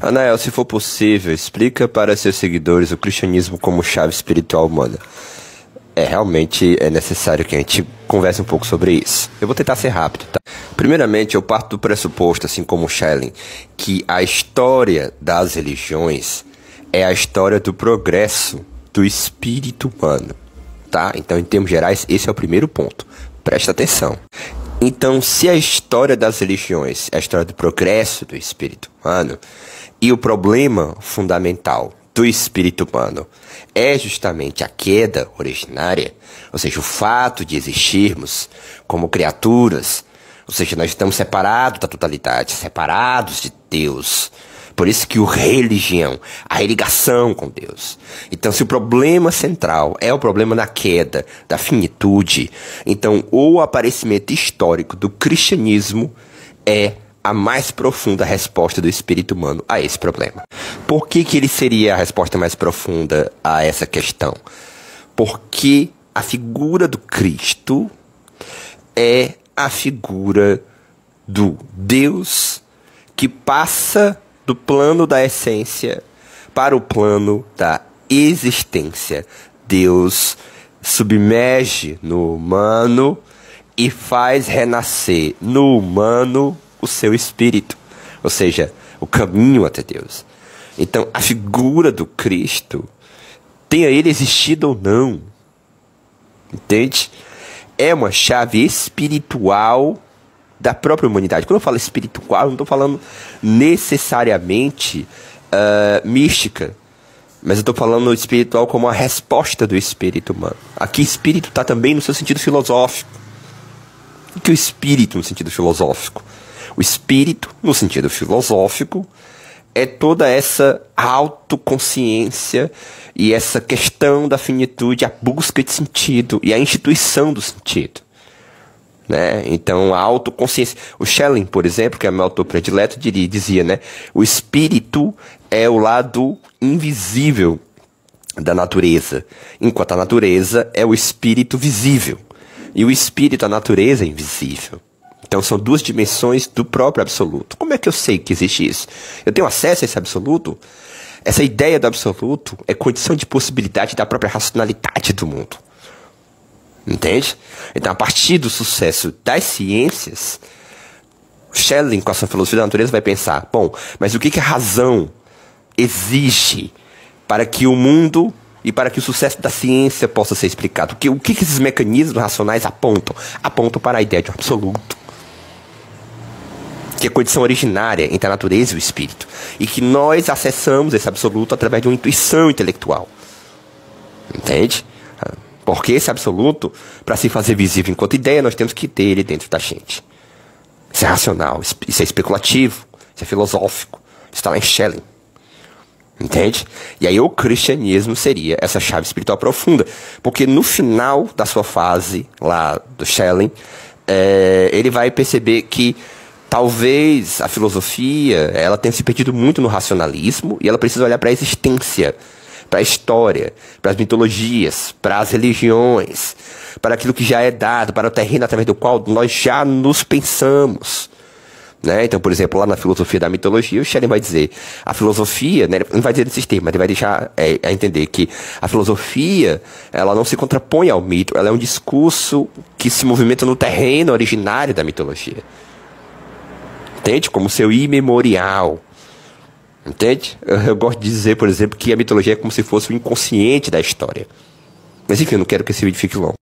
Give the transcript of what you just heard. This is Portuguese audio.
Anael, se for possível, explica para seus seguidores o cristianismo como chave espiritual humana. Realmente é necessário que a gente converse um pouco sobre isso. Eu vou tentar ser rápido, tá? Primeiramente, eu parto do pressuposto, assim como Schelling, que a história das religiões é a história do progresso do espírito humano, tá? Então, em termos gerais, esse é o primeiro ponto. Presta atenção. Então, se a história das religiões é a história do progresso do espírito humano, e o problema fundamental do espírito humano é justamente a queda originária, ou seja, o fato de existirmos como criaturas, ou seja, nós estamos separados da totalidade, separados de Deus. Por isso que religião, a religação com Deus. Então, se o problema central é o problema da queda, da finitude, então o aparecimento histórico do cristianismo é a mais profunda resposta do espírito humano a esse problema. Por que ele seria a resposta mais profunda a essa questão? Porque a figura do Cristo é a figura do Deus que passa do plano da essência para o plano da existência. Deus submerge no humano e faz renascer no humano o seu espírito, ou seja, o caminho até Deus. Então, a figura do Cristo, tenha ele existido ou não, entende? É uma chave espiritual da própria humanidade. Quando eu falo espiritual, eu não estou falando necessariamente mística, mas eu estou falando espiritual como a resposta do espírito humano. Aqui espírito está também no seu sentido filosófico. O que é o espírito no sentido filosófico? O espírito, no sentido filosófico, é toda essa autoconsciência e essa questão da finitude, a busca de sentido e a instituição do sentido. Né? Então, a autoconsciência. O Schelling, por exemplo, que é meu autor predileto, dizia, né? O espírito é o lado invisível da natureza, enquanto a natureza é o espírito visível. E o espírito, a natureza, é invisível. Então, são duas dimensões do próprio absoluto. Como é que eu sei que existe isso? Eu tenho acesso a esse absoluto? Essa ideia do absoluto é condição de possibilidade da própria racionalidade do mundo. Entende? Então, a partir do sucesso das ciências, Schelling, com a sua filosofia da natureza, vai pensar, bom, mas o que a razão exige para que o mundo e para que o sucesso da ciência possa ser explicado? O que esses mecanismos racionais apontam? Apontam para a ideia de um absoluto, que é a condição originária entre a natureza e o espírito, e que nós acessamos esse absoluto através de uma intuição intelectual. Entende? Porque esse absoluto, para se fazer visível enquanto ideia, nós temos que ter ele dentro da gente. Isso é racional, isso é especulativo, isso é filosófico, isso está lá em Schelling. Entende? E aí o cristianismo seria essa chave espiritual profunda, porque no final da sua fase, lá do Schelling, ele vai perceber que talvez a filosofia ela tenha se perdido muito no racionalismo e ela precisa olhar para a existência, para a história, para as mitologias, para as religiões, para aquilo que já é dado, para o terreno através do qual nós já nos pensamos. Né? Então, por exemplo, lá na filosofia da mitologia, o Schelling vai dizer, a filosofia, né, não vai dizer desse termo, mas ele vai deixar a entender que a filosofia, ela não se contrapõe ao mito, ela é um discurso que se movimenta no terreno originário da mitologia. Entende? Como seu imemorial. Entende? Eu gosto de dizer, por exemplo, que a mitologia é como se fosse o inconsciente da história. Mas enfim, eu não quero que esse vídeo fique longo.